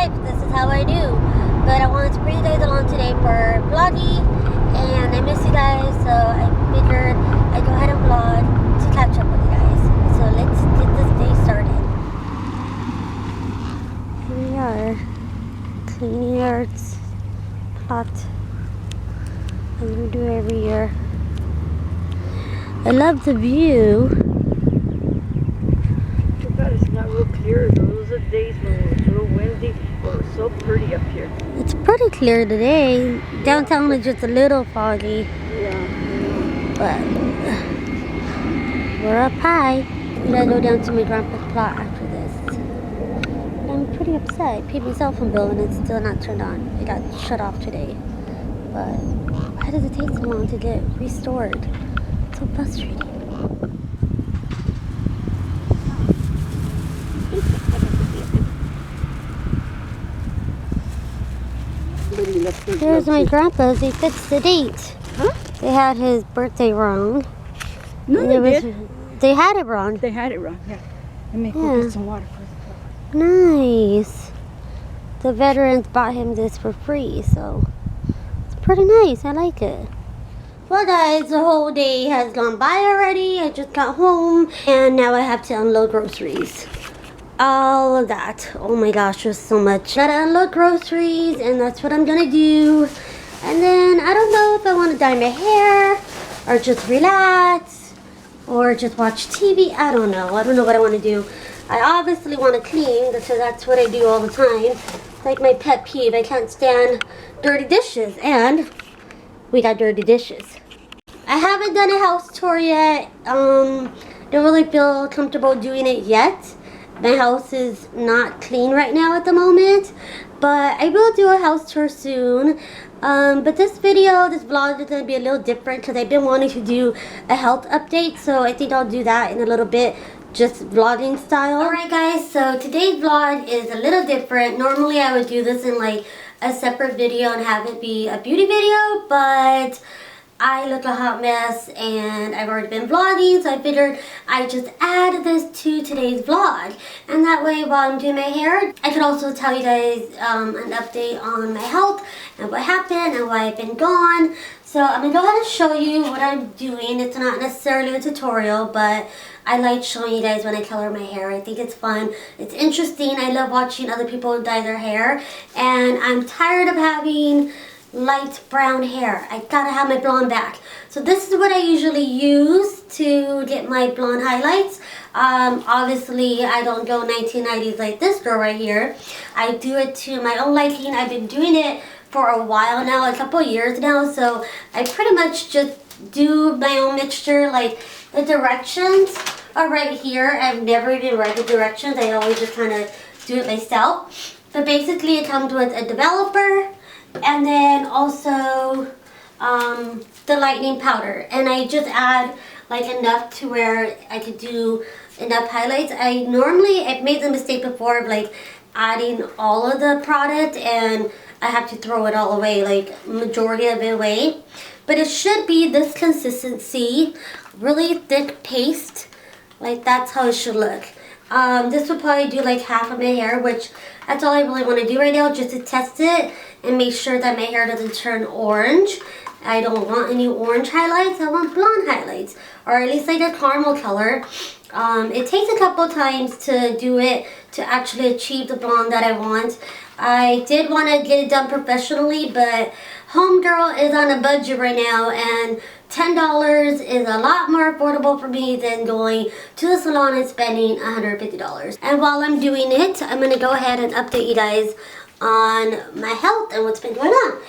life. This is how I do. But I wanted to bring you guys along today for vlogging, and I miss you guys, so I figured I'd go ahead and vlog to catch up with you guys. So let's get this day started. Here we are, cleaning our plot as we do every year. I love the view. Too bad it's not real clear. Those are days when it was real windy, but it was so pretty up here. It's pretty clear today. Downtown is just a little foggy. Yeah. But we're up high. I'm gonna go down to my grandpa's plot after this. I'm pretty upset. I paid my cell phone bill and it's still not turned on. It got shut off today. But why does it take so long to get restored? It's so frustrating. There's my grandpa's. They fixed the date. Huh? They had his birthday wrong. No, they did. They had it wrong. They had it wrong, yeah. Let me go get some water for the Nice. The veterans bought him this for free, so it's pretty nice. I like it. Well, guys, the whole day has gone by already. I just got home, and now I have to unload groceries. All of that. Oh my gosh, there's so much. Gotta unload groceries, and that's what I'm gonna do. And then I don't know if I want to dye my hair, or just relax, or just watch TV. I don't know. I don't know what I want to do. I obviously want to clean because that's what I do all the time. It's like my pet peeve. I can't stand dirty dishes, and we got dirty dishes. I haven't done a house tour yet. Don't really feel comfortable doing it yet. My house is not clean right now at the moment, but I will do a house tour soon. But this vlog is going to be a little different because I've been wanting to do a health update, so I think I'll do that in a little bit, just vlogging style. Alright guys, so today's vlog is a little different. Normally I would do this in like a separate video and have it be a beauty video, but I look a hot mess and I've already been vlogging, so I figured I'd just add this to today's vlog. And that way, while I'm doing my hair, I could also tell you guys an update on my health and what happened and why I've been gone. So I'm going to go ahead and show you what I'm doing. It's not necessarily a tutorial, but I like showing you guys when I color my hair. I think it's fun. It's interesting. I love watching other people dye their hair. And I'm tired of having light brown hair. I gotta have my blonde back. So this is what I usually use to get my blonde highlights. Obviously I don't go 1990s like this girl right here. I do it to my own liking. I've been doing it for a while now, a couple years now, so I pretty much just do my own mixture. Like the directions are right here. I've never even read the directions. I always just kind of do it myself. But basically it comes with a developer, and then also the lightening powder, and I just add like enough to where I could do enough highlights. I've made the mistake before of like adding all of the product and I have to throw it all away, like majority of it away. But it should be this consistency, really thick paste, like that's how it should look. This would probably do like half of my hair, which that's all I really want to do right now, just to test it and make sure that my hair doesn't turn orange. I don't want any orange highlights. I want blonde highlights, or at least like a caramel color. It takes a couple times to do it to actually achieve the blonde that I want. I did want to get it done professionally, but homegirl is on a budget right now, and $10 is a lot more affordable for me than going to the salon and spending $150. And while I'm doing it, I'm going to go ahead and update you guys on my health and what's been going on.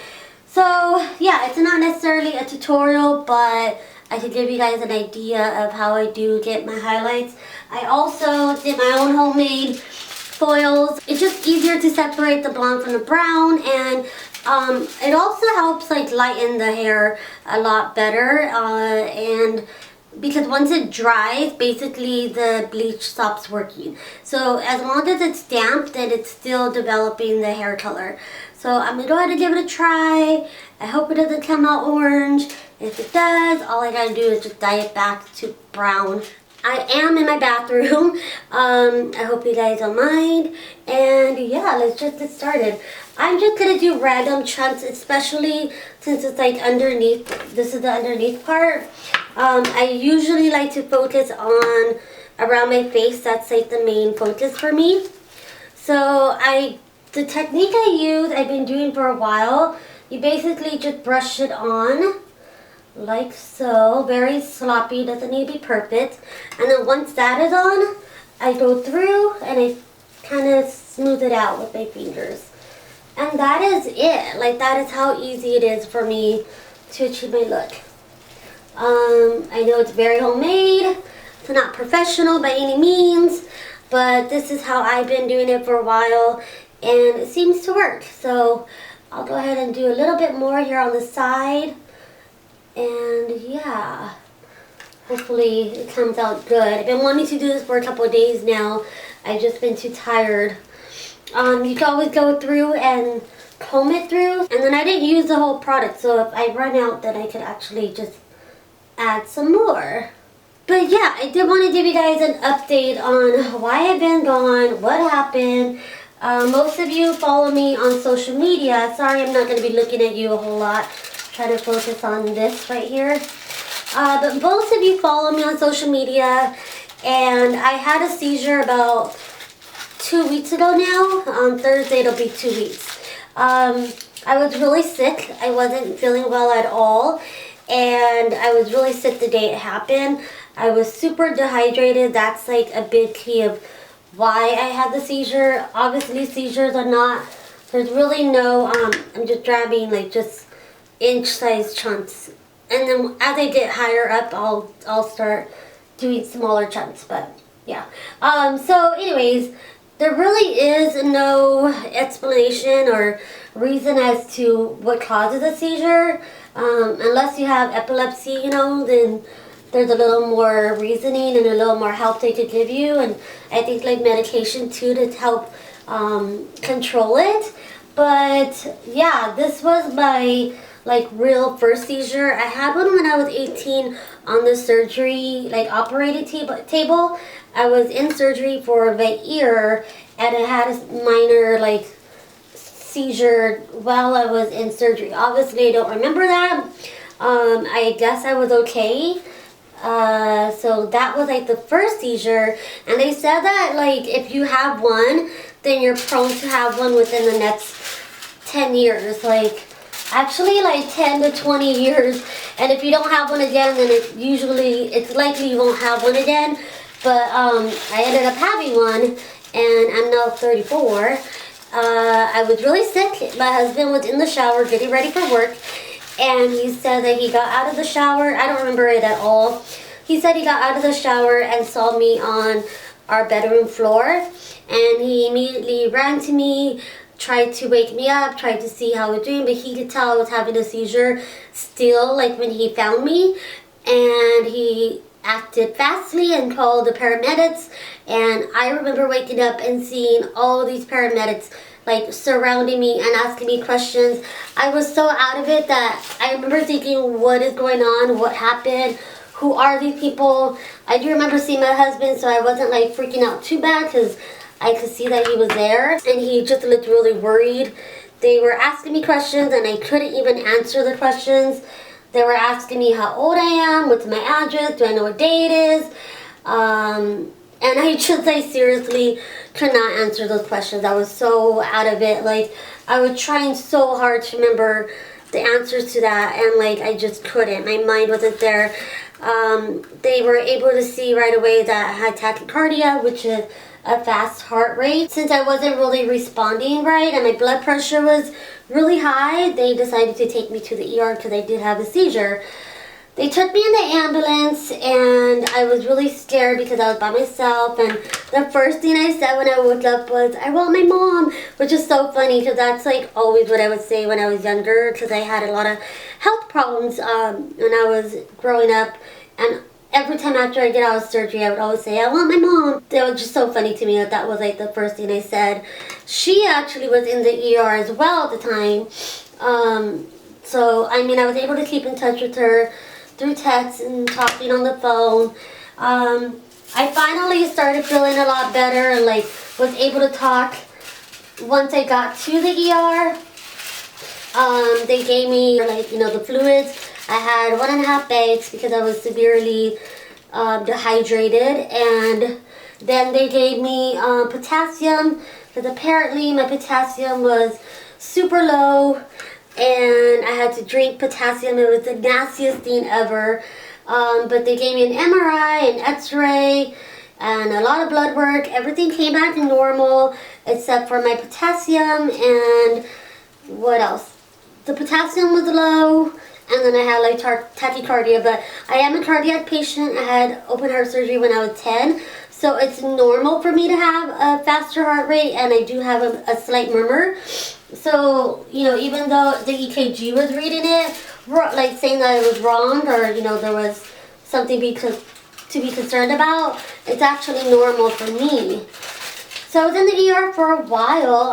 So yeah, it's not necessarily a tutorial, but I could give you guys an idea of how I do get my highlights. I also did my own homemade foils. It's just easier to separate the blonde from the brown, and it also helps like lighten the hair a lot better, and because once it dries, basically the bleach stops working. So as long as it's damp, then it's still developing the hair color. So I'm gonna go ahead and give it a try. I hope it doesn't come out orange. If it does, all I gotta do is just dye it back to brown. I am in my bathroom. I hope you guys don't mind. And yeah, let's just get started. I'm just gonna do random chunks, especially since it's like underneath. This is the underneath part. I usually like to focus on around my face. That's like the main focus for me. So the technique I use, I've been doing for a while. You basically just brush it on like so, very sloppy, doesn't need to be perfect. And then once that is on, I go through and I kind of smooth it out with my fingers. And that is it. Like, that is how easy it is for me to achieve my look. I know it's very homemade. It's not professional by any means, but this is how I've been doing it for a while, and it seems to work. So I'll go ahead and do a little bit more here on the side. And yeah, hopefully it comes out good. I've been wanting to do this for a couple of days now. I've just been too tired. You can always go through and comb it through. And then I didn't use the whole product, so if I run out, then I could actually just add some more. But yeah, I did want to give you guys an update on why I've been gone, what happened. Most of you follow me on social media. Sorry, I'm not going to be looking at you a whole lot. Try to focus on this right here. But most of you follow me on social media, and I had a seizure about 2 weeks ago now. On Thursday, it'll be 2 weeks. I was really sick. I wasn't feeling well at all, and I was really sick the day it happened. I was super dehydrated. That's like a big key of why I had the seizure. Obviously, seizures are not, there's really no, I'm just grabbing like just inch-sized chunks, and then as I get higher up, I'll start doing smaller chunks. But yeah, so anyways, there really is no explanation or reason as to what causes a seizure, unless you have epilepsy, you know, then there's a little more reasoning and a little more help they could give you, and I think like medication too to help control it. But yeah, this was my like real first seizure. I had one when I was 18 on the surgery, like operating table. I was in surgery for the ear, and I had a minor like seizure while I was in surgery. Obviously, I don't remember that. I guess I was okay. So that was like the first seizure, and they said that like if you have one, then you're prone to have one within the next 10 years. Like, actually like 10 to 20 years, and if you don't have one again, then it's likely you won't have one again. But I ended up having one, and I'm now 34. I was really sick. My husband was in the shower getting ready for work, and he said that he got out of the shower. I don't remember it at all. He said he got out of the shower and saw me on our bedroom floor, and he immediately ran to me, tried to wake me up, tried to see how I was doing, but he could tell I was having a seizure still, like when he found me, and he acted fastly and called the paramedics. And I remember waking up and seeing all these paramedics like surrounding me and asking me questions. I was so out of it that I remember thinking, what is going on? What happened? Who are these people? I do remember seeing my husband, so I wasn't like freaking out too bad because I could see that he was there, and he just looked really worried. They were asking me questions, and I couldn't even answer the questions. They were asking me how old I am, what's my address, do I know what day it is? And I just, like, seriously could not answer those questions. I was so out of it. Like, I was trying so hard to remember the answers to that, and, like, I just couldn't. My mind wasn't there. They were able to see right away that I had tachycardia, which is a fast heart rate. Since I wasn't really responding right and my blood pressure was really high, they decided to take me to the ER because I did have a seizure. They took me in the ambulance, and I was really scared because I was by myself, and the first thing I said when I woke up was, I want my mom, which is so funny because that's like always what I would say when I was younger, because I had a lot of health problems when I was growing up, and every time after I get out of surgery, I would always say, I want my mom. It was just so funny to me that that was like the first thing I said. She actually was in the ER as well at the time. So, I mean, I was able to keep in touch with her through text and talking on the phone. I finally started feeling a lot better and like was able to talk once I got to the ER. They gave me like, the fluids. I had 1.5 bags because I was severely dehydrated, and then they gave me potassium because apparently my potassium was super low and I had to drink potassium. It was the nastiest thing ever. But they gave me an MRI, an X-ray, and a lot of blood work. Everything came back normal except for my potassium, and what else? The potassium was low, and then I had like tachycardia, but I am a cardiac patient. I had open heart surgery when I was 10, so it's normal for me to have a faster heart rate, and I do have a slight murmur. So, even though the EKG was reading it, like saying that it was wrong, or, there was something to be concerned about, it's actually normal for me. So I was in the ER for a while,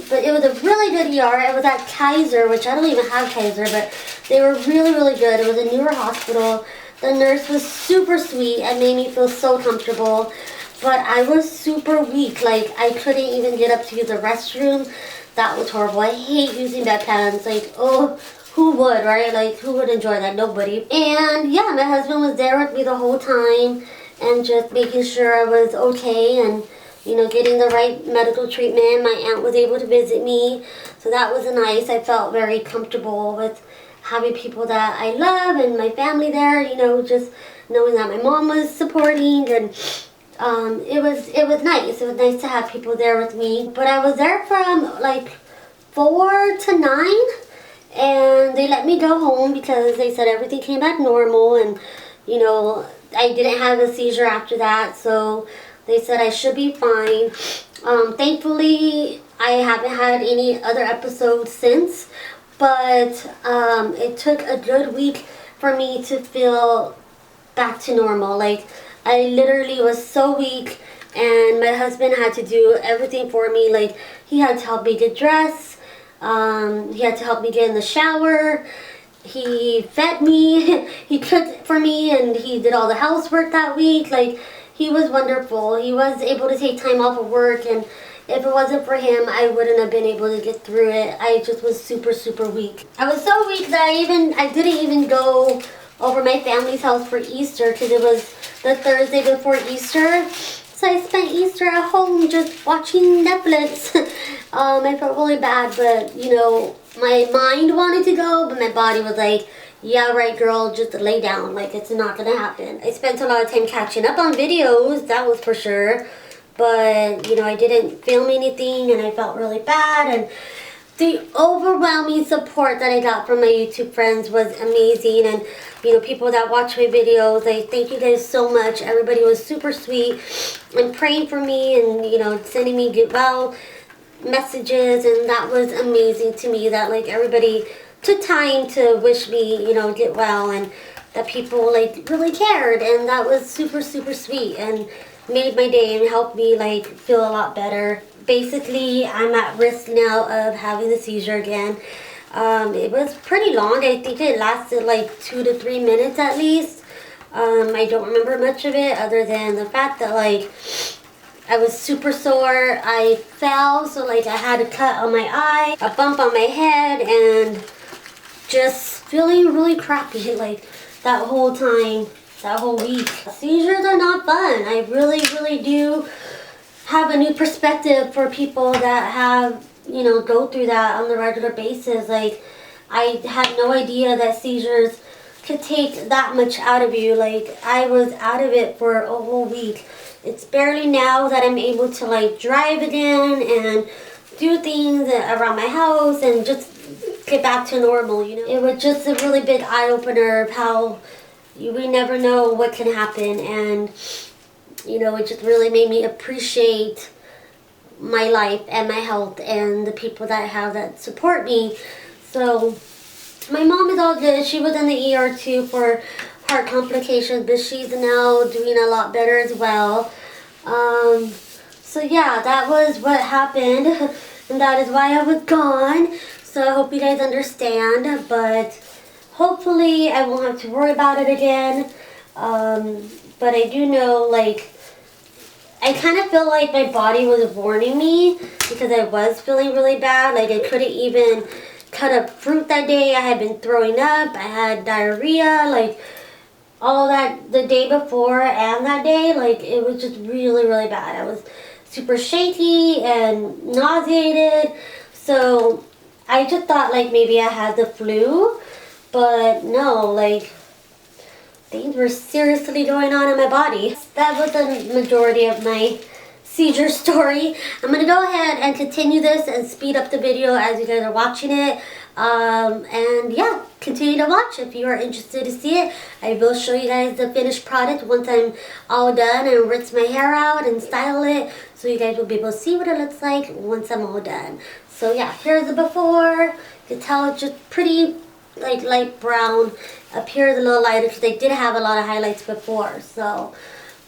but it was a really good ER. It was at Kaiser, which I don't even have Kaiser, but they were really, really good. It was a newer hospital. The nurse was super sweet and made me feel so comfortable, but I was super weak. Like, I couldn't even get up to use the restroom. That was horrible. I hate using bedpans. Like, oh, who would, right? Like, who would enjoy that? Nobody. And yeah, my husband was there with me the whole time and just making sure I was okay and, getting the right medical treatment. My aunt was able to visit me, so that was nice. I felt very comfortable with having people that I love and my family there, just knowing that my mom was supporting, and it was nice. It was nice to have people there with me. But I was there from like 4 to 9, and they let me go home because they said everything came back normal, and I didn't have a seizure after that, so they said I should be fine. Thankfully, I haven't had any other episodes since, but it took a good week for me to feel back to normal. Like, I literally was so weak, and my husband had to do everything for me. Like, he had to help me get dressed, he had to help me get in the shower, he fed me, he cooked for me, and he did all the housework that week. Like, he was wonderful. He was able to take time off of work, and if it wasn't for him, I wouldn't have been able to get through it. I just was super, super weak. I was so weak that I didn't even go over my family's house for Easter because it was the Thursday before Easter. So I spent Easter at home just watching Netflix. I felt really bad, but my mind wanted to go, but my body was like, yeah, right, girl, just lay down. Like, it's not gonna happen. I spent a lot of time catching up on videos, that was for sure. But, I didn't film anything, and I felt really bad. And the overwhelming support that I got from my YouTube friends was amazing. And, people that watch my videos, I thank you guys so much. Everybody was super sweet and praying for me and, sending me get well messages. And that was amazing to me that, like, everybody took time to wish me, get well, and that people, like, really cared. And that was super, super sweet and made my day and helped me, like, feel a lot better. Basically, I'm at risk now of having the seizure again. It was pretty long. I think it lasted like 2 to 3 minutes at least. I don't remember much of it other than the fact that, like, I was super sore. I fell, so, like, I had a cut on my eye, a bump on my head, and just feeling really crappy, like, that whole time, that whole week. Seizures are not fun. I really, really do have a new perspective for people that have, go through that on a regular basis. Like, I had no idea that seizures could take that much out of you. Like, I was out of it for a whole week. It's barely now that I'm able to, like, drive again and do things around my house and just get back to normal, It was just a really big eye-opener of how we never know what can happen, and it just really made me appreciate my life and my health and the people that I have that support me. So my mom is all good. She was in the ER too for heart complications, but she's now doing a lot better as well. So yeah, that was what happened, and that is why I was gone. So I hope you guys understand, but hopefully I won't have to worry about it again. But I do know, like, I kind of feel like my body was warning me because I was feeling really bad. Like I couldn't even cut up fruit that day. I had been throwing up. I had diarrhea. Like all that the day before and that day. Like it was just really, really bad. I was super shaky and nauseated. So I just thought like maybe I had the flu. But no, like things were seriously going on in my body. That was the majority of my seizure story. I'm going to go ahead and continue this and speed up the video as you guys are watching it. And yeah, continue to watch if you are interested to see it. I will show you guys the finished product once I'm all done and rinse my hair out and style it. So you guys will be able to see what it looks like once I'm all done. So yeah, here's the before. You can tell it's just pretty like light brown. Up here is a little lighter because they did have a lot of highlights before. So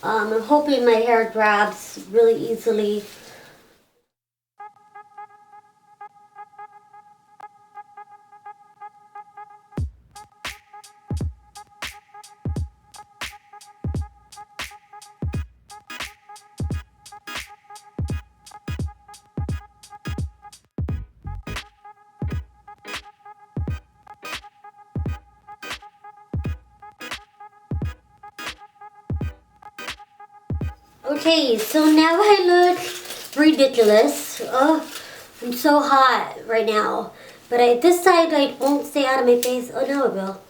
I'm hoping my hair grabs really easily. Okay, so now I look ridiculous. Oh, I'm so hot right now. But this side like won't stay out of my face. Oh no, it will.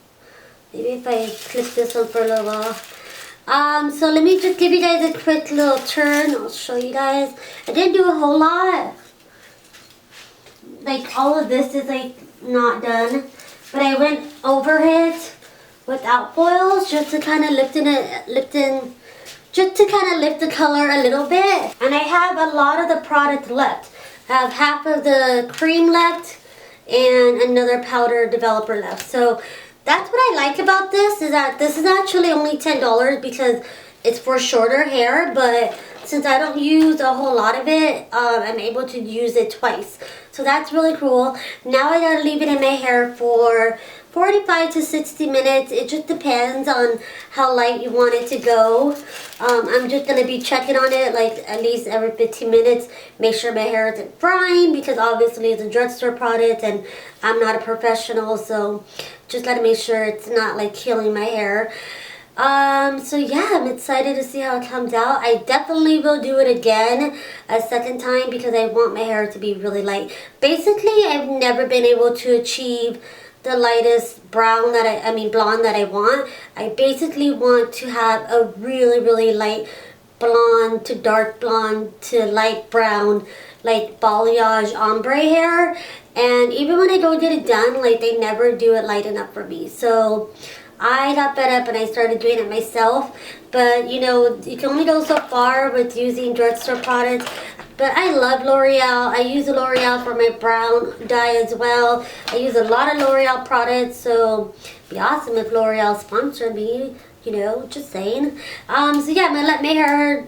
Maybe if I clip this one for a little while. So let me just give you guys a quick little turn. I'll show you guys. I didn't do a whole lot. Like all of this is like not done. But I went over it without foils just to kind of just to kind of lift the color a little bit. And I have a lot of the product left. I have half of the cream left and another powder developer left. So that's what I like about this, is that this is actually only $10 because it's for shorter hair, but since I don't use a whole lot of it, I'm able to use it twice. So that's really cool. Now I gotta leave it in my hair for 45 to 60 minutes. It just depends on how light you want it to go. I'm just going to be checking on it like at least every 15 minutes. Make sure my hair isn't frying because obviously it's a drugstore product and I'm not a professional. So just got to make sure it's not like killing my hair. So yeah, I'm excited to see how it comes out. I definitely will do it again a second time because I want my hair to be really light. Basically, I've never been able to achieve the lightest brown that blonde that I want. I basically want to have a really, really light blonde to dark blonde to light brown, like balayage ombre hair. And even when I go get it done, like they never do it light enough for me. So I got fed up and I started doing it myself. But you know, you can only go so far with using drugstore products. But I love L'Oreal. I use L'Oreal for my brown dye as well. I use a lot of L'Oreal products, so it'd be awesome if L'Oreal sponsored me, you know, just saying. So yeah, I'm going to let my hair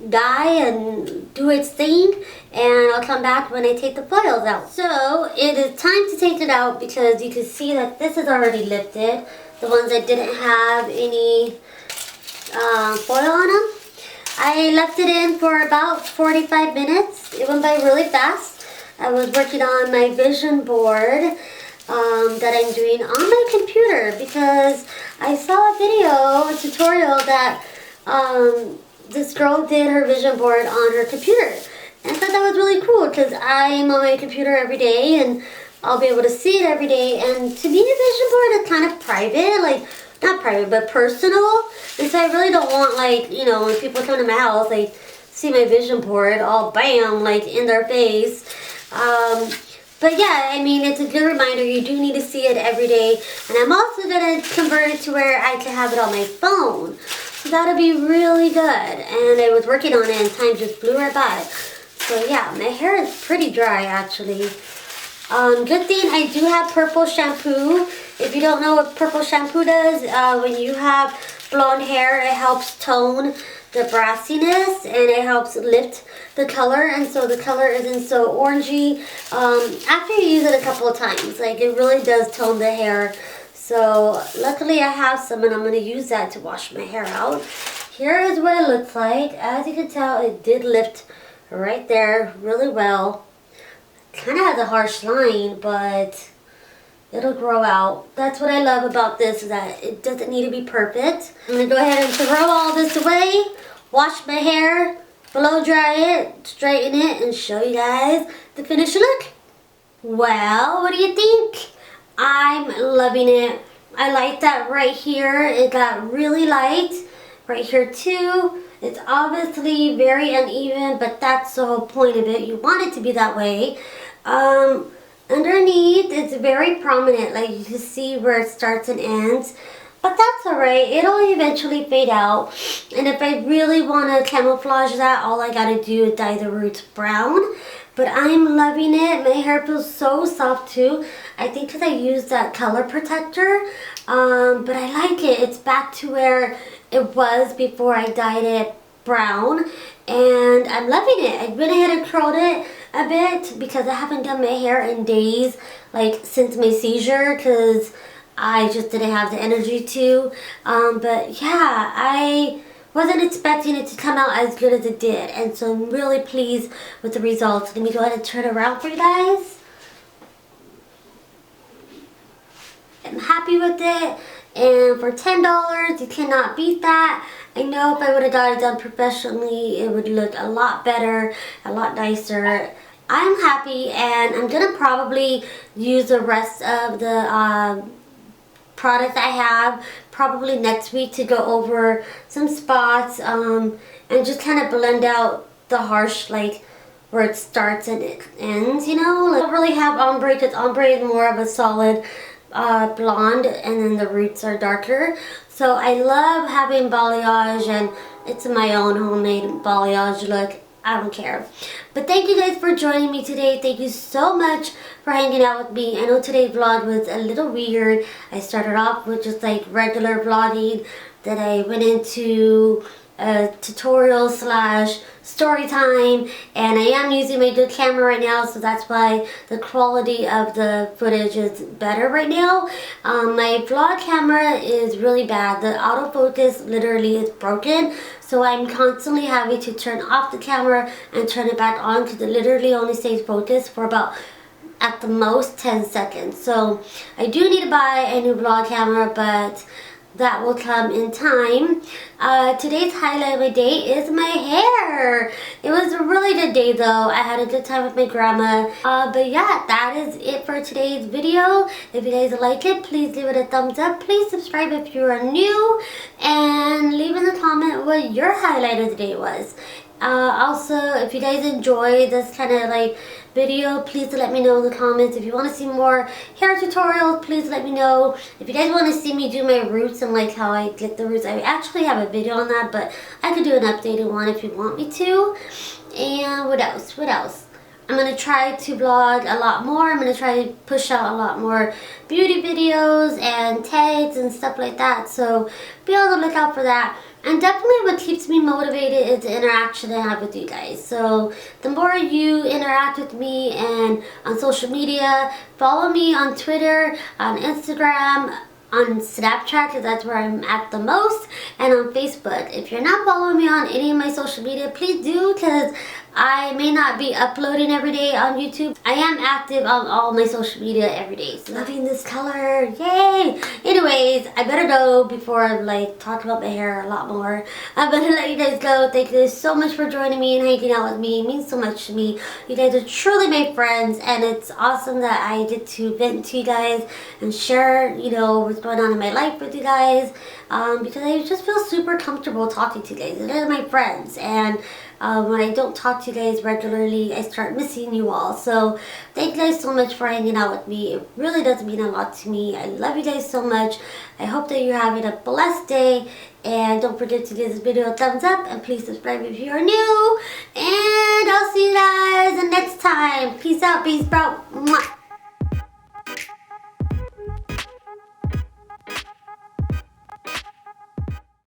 dye and do its thing, and I'll come back when I take the foils out. So it is time to take it out because you can see that this is already lifted. The ones that didn't have any foil on them. I left it in for about 45 minutes. It went by really fast. I was working on my vision board that I'm doing on my computer because I saw a tutorial that this girl did her vision board on her computer. And I thought that was really cool because I'm on my computer every day and I'll be able to see it every day. And to me, a vision board is kind of private, like not private, but personal. And so I really don't want, like, you know, when people come to my house, like, see my vision board all bam, like, in their face. But yeah, I mean, it's a good reminder. You do need to see it every day. And I'm also going to convert it to where I can have it on my phone. So that'll be really good. And I was working on it and time just flew right by. So yeah, my hair is pretty dry, actually. Good thing I do have purple shampoo. If you don't know what purple shampoo does, when you have blonde hair, it helps tone the brassiness and it helps lift the color, and so the color isn't so orangey after you use it a couple of times. Like, it really does tone the hair. So luckily I have some and I'm going to use that to wash my hair out. here is what it looks like. As you can tell, it did lift right there really well. Kind of has a harsh line, but it'll grow out. That's what I love about this, is that it doesn't need to be perfect. I'm going to go ahead and throw all this away, wash my hair, blow dry it, straighten it, and show you guys the finished look. Well, what do you think? I'm loving it. I like that right here. It got really light. Right here too. It's obviously very uneven, but that's the whole point of it. You want it to be that way. Underneath, it's very prominent. Like you can see where it starts and ends. But that's alright. It'll eventually fade out. And if I really want to camouflage that, all I gotta do is dye the roots brown. But I'm loving it. My hair feels so soft too. I think because I used that color protector. But I like it. It's back to where it was before I dyed it brown. And I'm loving it. I went ahead and curled it a bit because I haven't done my hair in days, like since my seizure, because I just didn't have the energy to. But yeah, I wasn't expecting it to come out as good as it did. And so I'm really pleased with the results. Let me go ahead and turn it around for you guys. I'm happy with it. And for $10, you cannot beat that. I know if I would have got it done professionally, it would look a lot better, a lot nicer. I'm happy, and I'm going to probably use the rest of the products I have probably next week to go over some spots and just kind of blend out the harsh, like where it starts and it ends, you know. Like, I don't really have ombre because ombre is more of a solid blonde, and then the roots are darker. So I love having balayage, and it's my own homemade balayage look. I don't care. But thank you guys for joining me today. Thank you so much for hanging out with me. I know today's vlog was a little weird. I started off with just like regular vlogging. Then I went into a tutorial slash story time, and I am using my good camera right now, so that's why the quality of the footage is better right now. My vlog camera is really bad. The autofocus literally is broken, so I'm constantly having to turn off the camera and turn it back on because it literally only stays focused for about at the most 10 seconds. So I do need to buy a new vlog camera, but that will come in time. Today's highlight of my day is my hair. It was a really good day though. I had a good time with my grandma. But yeah, that is it for today's video. If you guys like it, please give it a thumbs up. Please subscribe if you are new. And leave in the comment what your highlight of the day was. Also, if you guys enjoy this kind of like video, please let me know in the comments. If you want to see more hair tutorials, please let me know. If you guys want to see me do my roots and like how I get the roots, I actually have a video on that, but I could do an updated one if you want me to. And what else? What else? I'm going to try to vlog a lot more. I'm going to try to push out a lot more beauty videos and tags and stuff like that. So be on the lookout for that. And definitely what keeps me motivated is the interaction I have with you guys. So the more you interact with me and on social media, follow me on Twitter, on Instagram, on Snapchat, because that's where I'm at the most, and on Facebook. If you're not following me on any of my social media, please do, because I may not be uploading every day on YouTube. I am active on all my social media every day. So loving this color, yay! Anyways, I better go before I like talk about my hair a lot more. I'm gonna let you guys go. Thank you guys so much for joining me and hanging out with me. It means so much to me. You guys are truly my friends, and it's awesome that I get to vent to you guys and share, you know, what's going on in my life with you guys. Because I just feel super comfortable talking to you guys. They're my friends, and when I don't talk to you guys regularly, I start missing you all. So thank you guys so much for hanging out with me. It really does mean a lot to me. I love you guys so much. I hope that you're having a blessed day. And don't forget to give this video a thumbs up. And please subscribe if you are new. And I'll see you guys next time. Peace out, peace out. Mwah.